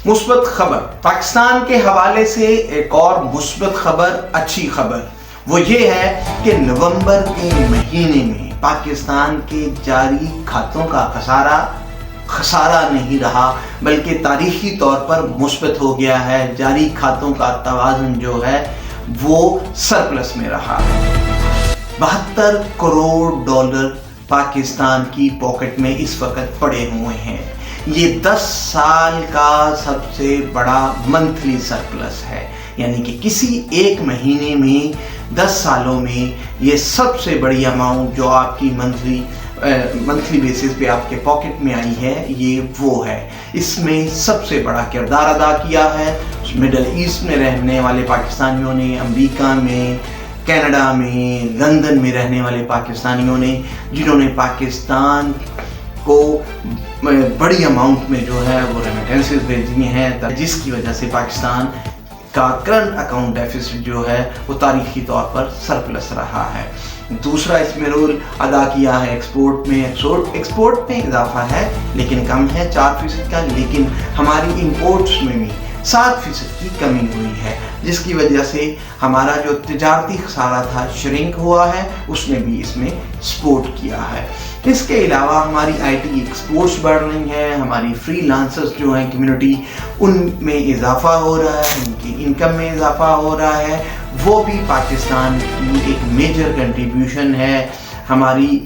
مثبت خبر پاکستان کے حوالے سے ایک اور مثبت خبر، اچھی خبر وہ یہ ہے کہ نومبر کے مہینے میں پاکستان کے جاری کھاتوں کا خسارہ نہیں رہا بلکہ تاریخی طور پر مثبت ہو گیا ہے۔ جاری کھاتوں کا توازن جو ہے وہ سرپلس میں رہا ہے۔ 72 کروڑ ڈالر پاکستان کی پاکٹ میں اس وقت پڑے ہوئے ہیں۔ یہ 10 سال کا سب سے بڑا منتھلی سرپلس ہے، یعنی کہ کسی ایک مہینے میں 10 سالوں میں یہ سب سے بڑی اماؤنٹ جو آپ کی منتھلی بیسس پہ آپ کے پاکٹ میں آئی ہے، یہ وہ ہے۔ اس میں سب سے بڑا کردار ادا کیا ہے مڈل ایسٹ میں رہنے والے پاکستانیوں نے، امریکہ میں، کینیڈا میں، لندن میں رہنے والے پاکستانیوں نے، جنہوں نے پاکستان کو بڑی اماؤنٹ میں جو ہے وہ ریمیٹنسز بھیجی ہیں، جس کی وجہ سے پاکستان کا کرنٹ اکاؤنٹ ڈیفیسٹ جو ہے وہ تاریخی طور پر سرپلس رہا ہے۔ دوسرا اس میں رول ادا کیا ہے ایکسپورٹ میں اضافہ ہے لیکن کم ہے 4% کا، لیکن ہماری امپورٹس میں بھی 7% کی کمی ہوئی ہے، جس کی وجہ سے ہمارا جو تجارتی خسارہ تھا شرنک ہوا ہے، اس نے بھی اس میں سپورٹ کیا ہے۔ اس کے علاوہ ہماری IT ایکسپورٹس بڑھ رہی ہیں، ہماری فری لانسرز جو ہیں کمیونٹی، ان میں اضافہ ہو رہا ہے، ان کی انکم میں اضافہ ہو رہا ہے، وہ بھی پاکستان کی ایک میجر کنٹریبیوشن ہے ہماری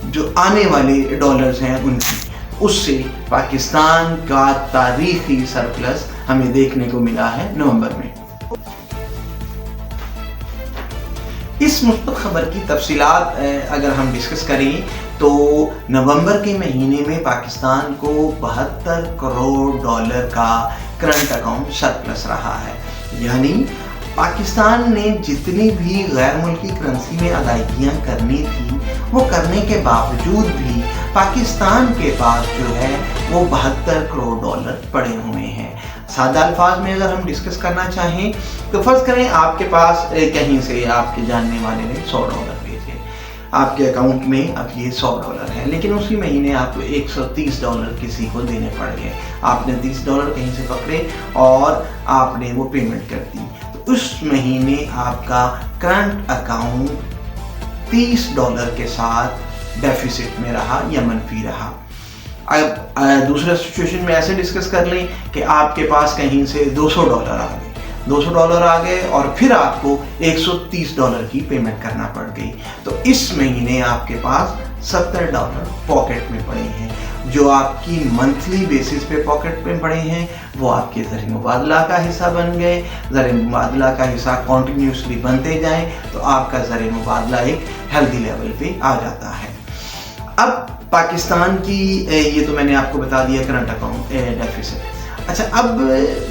جو آنے والے ڈالرز ہیں ان کی۔ اس سے پاکستان کا تاریخی سرپلس ہمیں دیکھنے کو ملا ہے نومبر میں۔ اس مثبت خبر کی تفصیلات اگر ہم ڈسکس کریں تو نومبر کے مہینے میں پاکستان کو 72 کروڑ ڈالر کا کرنٹ اکاؤنٹ سرپلس رہا ہے، یعنی پاکستان نے جتنی بھی غیر ملکی کرنسی میں ادائیگیاں کرنی تھی وہ کرنے کے باوجود بھی پاکستان کے پاس جو ہے وہ 72 کروڑ ڈالر پڑے ہوئے ہیں۔ سادہ الفاظ میں اگر ہم ڈسکس کرنا چاہیں تو فرض کریں آپ کے پاس کہیں سے آپ کے جاننے والے نے $100 بھیجے، آپ کے اکاؤنٹ میں اب یہ $100 ہے، لیکن اسی مہینے آپ کو $130 کسی کو دینے پڑ گئے۔ آپ نے $30 کہیں سے پکڑے اور آپ نے وہ پیمنٹ کر دی، تو اس مہینے آپ کا کرنٹ اکاؤنٹ $30 کے ساتھ ڈیفیسٹ میں رہا یا منفی رہا۔ اب دوسرے سچویشن میں ایسے ڈسکس کر لیں کہ آپ کے پاس کہیں سے $200 آ گئے، $200 آ گئے اور پھر آپ کو $130 کی پیمنٹ کرنا پڑ گئی، تو اس مہینے آپ کے پاس $70 پاکٹ میں پڑے ہیں۔ جو آپ کی منتھلی بیسس پہ پاکٹ میں پڑے ہیں وہ آپ کے زر مبادلہ کا حصہ بن گئے۔ زر مبادلہ کا حصہ کنٹینیوسلی بنتے جائیں تو آپ کا زر مبادلہ ایک ہیلدی لیول پہ آ جاتا ہے۔ اب پاکستان کی یہ تو میں نے آپ کو بتا دیا کرنٹ اکاؤنٹ ڈیفیسٹ۔ اچھا، اب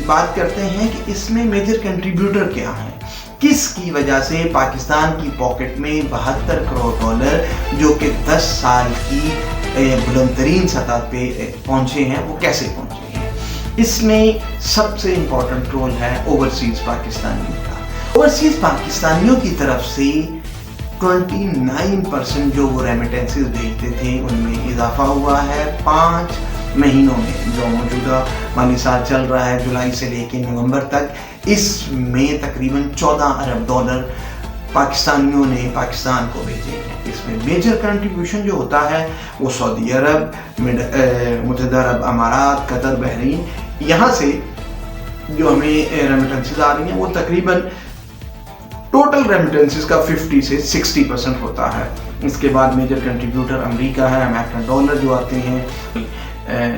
بات کرتے ہیں کہ اس میں میجر کنٹریبیوٹر کیا ہیں، کس کی وجہ سے پاکستان کی پاکٹ میں 72 کروڑ ڈالر جو کہ 10 سال کی بلند ترین سطح پہ پہنچے ہیں، وہ کیسے پہنچے ہیں؟ اس میں سب سے امپورٹنٹ رول ہے اوورسیز پاکستانیوں کا۔ اوورسیز پاکستانیوں کی طرف سے 29% جو وہ ریمیٹنسز بھیجتے تھے ان میں اضافہ ہوا ہے 5 مہینوں میں۔ جو موجودہ مالی سال چل رہا ہے جولائی سے لے کے نومبر تک، اس میں تقریباً $14 ارب پاکستانیوں نے پاکستان کو بھیجے ہیں۔ اس میں میجر کنٹریبیوشن جو ہوتا ہے وہ سعودی عرب، متحدہ عرب امارات، قطر، بحرین، یہاں سے جو ہمیں ریمیٹنسز آ رہی ہیں وہ تقریباً ٹوٹل ریمیٹنسز کا 50 سے 60% ہوتا ہے۔ اس کے بعد میجر کنٹریبیوٹر امریکہ ہے، امریکن ڈالر جو آتے ہیں،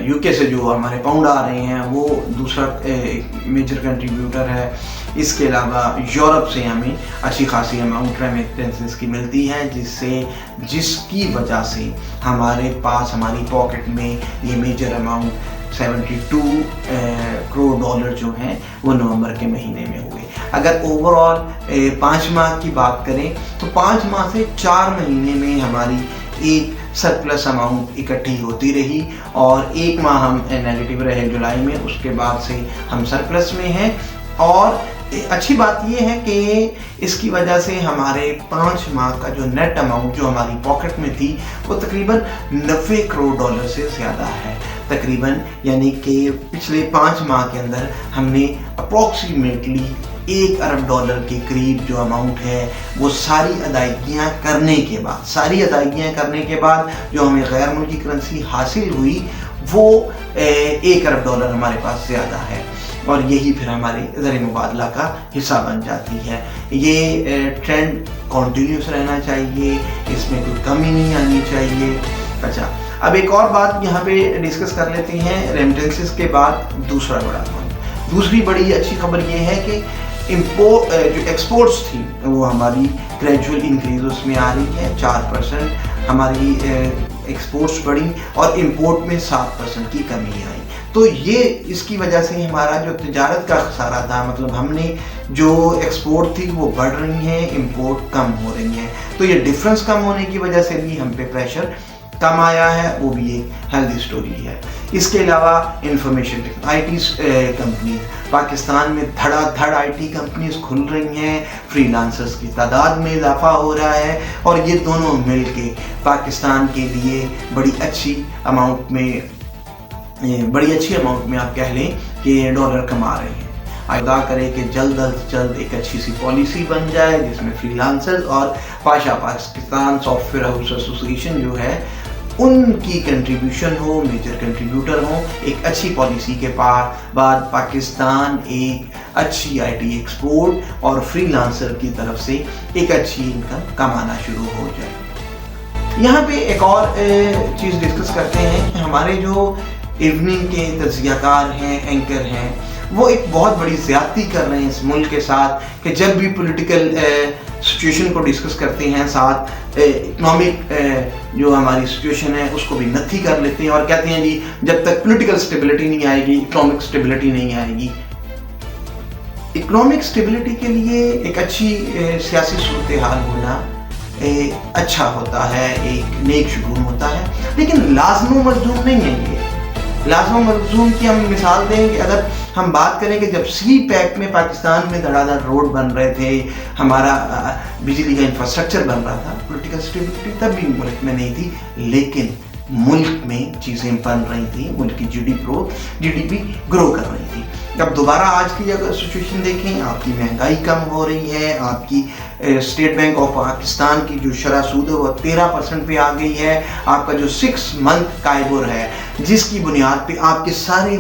UK سے جو ہمارے پاؤنڈ آ رہے ہیں وہ دوسرا میجر کنٹریبیوٹر ہے۔ اس کے علاوہ یورپ سے ہمیں اچھی خاصی اماؤنٹ ریمیٹنسز کی ملتی ہے، جس کی وجہ سے ہمارے پاس ہماری پاکٹ میں یہ میجر اماؤنٹ 72 کروڑ ڈالر جو ہیں وہ نومبر کے مہینے میں ہوئے۔ اگر اوور آل 5 ماہ کی بات کریں تو 5 ماہ سے 4 مہینے میں ہماری ایک سرپلس اماؤنٹ اکٹھی ہوتی رہی اور 1 ماہ ہم نیگیٹو رہے جولائی میں، اس کے بعد سے ہم سرپلس میں ہیں، اور अच्छी बात ये है कि इसकी वजह से हमारे 5 माह का जो नेट अमाउंट जो हमारी पॉकेट में थी वो तकरीबन 90 करोड़ डॉलर से ज़्यादा है तकरीबन, यानी कि पिछले 5 माह के अंदर हमने अप्रॉक्सीमेटली 1 अरब डॉलर के करीब जो अमाउंट है वो सारी अदायगियाँ करने के बाद जो हमें गैर मुल्की करेंसी हासिल हुई वो 1 अरब डॉलर हमारे पास ज़्यादा है, और यही फिर हमारे ज़र मुबादला का हिस्सा बन जाती है। ये ट्रेंड कॉन्टीन्यूस रहना चाहिए, इसमें कोई कमी नहीं आनी चाहिए। अच्छा, अब एक और बात यहाँ पे डिस्कस कर लेते हैं। रेमिटेंसेस के बाद दूसरी बड़ी अच्छी खबर ये है कि जो एक्सपोर्ट्स थी वो हमारी ग्रेजुअल इंक्रीज उसमें आ रही है। 4% हमारी एक्सपोर्ट्स बढ़ी और इंपोर्ट में 7% की कमी आई। तो ये इसकी वजह से हमारा जो तिजारत का खसारा था, मतलब हमने जो एक्सपोर्ट थी वो बढ़ रही है, इंपोर्ट कम हो रही है, तो ये डिफरेंस कम होने की वजह से भी हम पे प्रेशर कम आया है, वो भी एक हेल्दी स्टोरी है। इसके अलावा इंफॉर्मेशन IT कंपनी पाकिस्तान में धड़ाधड़ IT कंपनीज खुल रही हैं, फ्रीलांसर्स की तादाद में इजाफा हो रहा है, और ये दोनों मिलके पाकिस्तान के लिए बड़ी अच्छी अमाउंट में आप कह लें कि डॉलर कमा रहे हैं। अदा करें कि जल्द अज जल्द एक अच्छी सी पॉलिसी बन जाए जिसमें फ्रीलांसर्स और पाकिस्तान सॉफ्टवेयर हाउस एसोसिएशन जो है उनकी कंट्रीब्यूशन हो, मेजर कंट्रीब्यूटर हो। एक अच्छी पॉलिसी के बाद पाकिस्तान एक अच्छी IT एक्सपोर्ट और फ्रीलांसर की तरफ से एक अच्छी इनकम कमाना शुरू हो जाए। यहाँ पे एक और चीज़ डिस्कस करते हैं कि हमारे जो इवनिंग के तज्जियाकार हैं, एंकर हैं, वो एक बहुत बड़ी ज़्यादती कर रहे हैं इस मुल्क के साथ कि जब भी पॉलिटिकल सिचुएशन को डिस्कस करते हैं साथ इकोनॉमिक जो हमारी सिचुएशन है उसको भी नथी कर लेते हैं और कहते हैं जी जब तक पॉलिटिकल स्टेबिलिटी नहीं आएगी इकोनॉमिक स्टेबिलिटी नहीं आएगी। इकोनॉमिक स्टेबिलिटी के लिए एक अच्छी सियासी सूरत हाल होना अच्छा होता है, एक नेक शुगून होता है, लेकिन लाज़िम मलज़ूम नहीं है ये। लाज़िम मलज़ूम की हम मिसाल दें कि अगर हम बात करें कि जब CPEC में पाकिस्तान में धड़ाधड़ रोड बन रहे थे, हमारा बिजली का इंफ्रास्ट्रक्चर बन रहा था, पॉलिटिकल स्टेबिलिटी तब भी मुल्क में नहीं थी, लेकिन मुल्क में चीज़ें बन रही थी, मुल्क की GDP ग्रो कर रही थी। अब दोबारा आज की अगर सिचुएशन देखें, आपकी महंगाई कम हो रही है, आपकी स्टेट बैंक ऑफ पाकिस्तान की जो शरह सूद है वो 13% पे आ गई है, आपका जो 6 मंथ काइबोर है जिसकी बुनियाद पे आपके सारे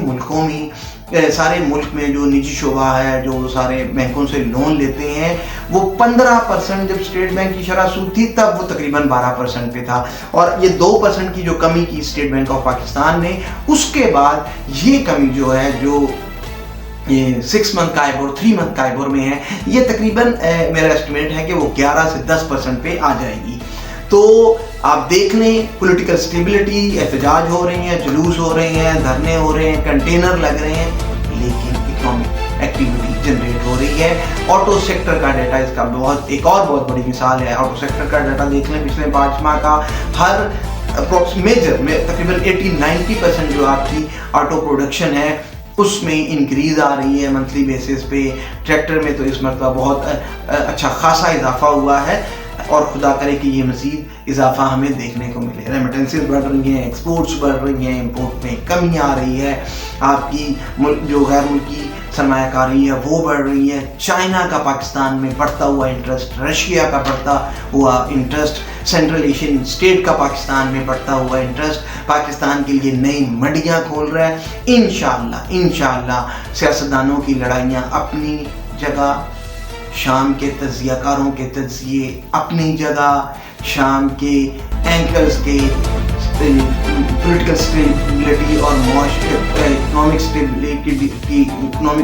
मुल्क में जो निजी शोबा है, जो सारे बैंकों से लोन लेते हैं, वो 15% जब स्टेट बैंक की शरह सूद थी तब वो तकरीबन 12% पे था, और ये 2% की जो कमी की स्टेट बैंक ऑफ पाकिस्तान ने, उसके बाद ये कमी जो है जो ये 6 मंथ काइबोर 3 मंथ काइबोर में है, ये तकरीबन मेरा एस्टिमेट है कि वो 11 से 10% पे आ जाएगी। तो आप देख लें, पॉलिटिकल स्टेबिलिटी, एहतजाज हो रही हैं, जुलूस हो रहे हैं, धरने हो रहे हैं, कंटेनर लग रहे हैं, लेकिन इकोनॉमिक एक्टिविटी जनरेट हो रही है। ऑटो सेक्टर का डाटा इसका एक और बहुत बड़ी मिसाल है। ऑटो सेक्टर का डाटा देख लें, पिछले 5 माह का हर तकरीबन 80-90% जो आपकी ऑटो प्रोडक्शन है उसमें इंक्रीज आ रही है मंथली बेसिस पे। ट्रैक्टर में तो इस मरतबा बहुत अच्छा खासा इजाफा हुआ है, और खुदा करे कि ये मज़ीद इजाफा हमें देखने को मिले। रेमिटेंसेस बढ़ रही हैं, एक्सपोर्ट्स बढ़ रही हैं, इंपोर्ट में कमी आ रही है, आपकी जो गैर मुल्की सरमायाकारी है वो बढ़ रही है, चाइना का पाकिस्तान में बढ़ता हुआ इंटरेस्ट, रशिया का बढ़ता हुआ इंटरेस्ट, सेंट्रल एशियन स्टेट का पाकिस्तान में बढ़ता हुआ इंटरेस्ट पाकिस्तान के लिए नई मंडियाँ खोल रहा है। इंशाअल्लाह सियासतदानों की लड़ाइयाँ अपनी जगह, शाम के तज्जियाकारों के तज्जिए अपनी जगह, शाम के एंकर्स के पॉलिटिकल स्टेबिलिटी और इकोनॉमिक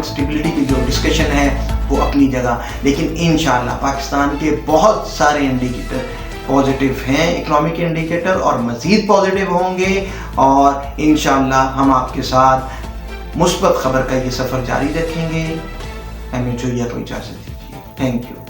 स्टेबिलिटी की जो डिस्कशन है वो अपनी जगह, लेकिन इंशाअल्लाह पाकिस्तान के बहुत सारे इंडिकेटर पॉजिटिव हैं, इकोनॉमिक इंडिकेटर, और मज़ीद पॉजिटिव होंगे, और इंशाअल्लाह हम आपके साथ मुस्बत खबर का ये सफ़र जारी रखेंगे। हमें जो को इजाज़त दीजिए। Thank you.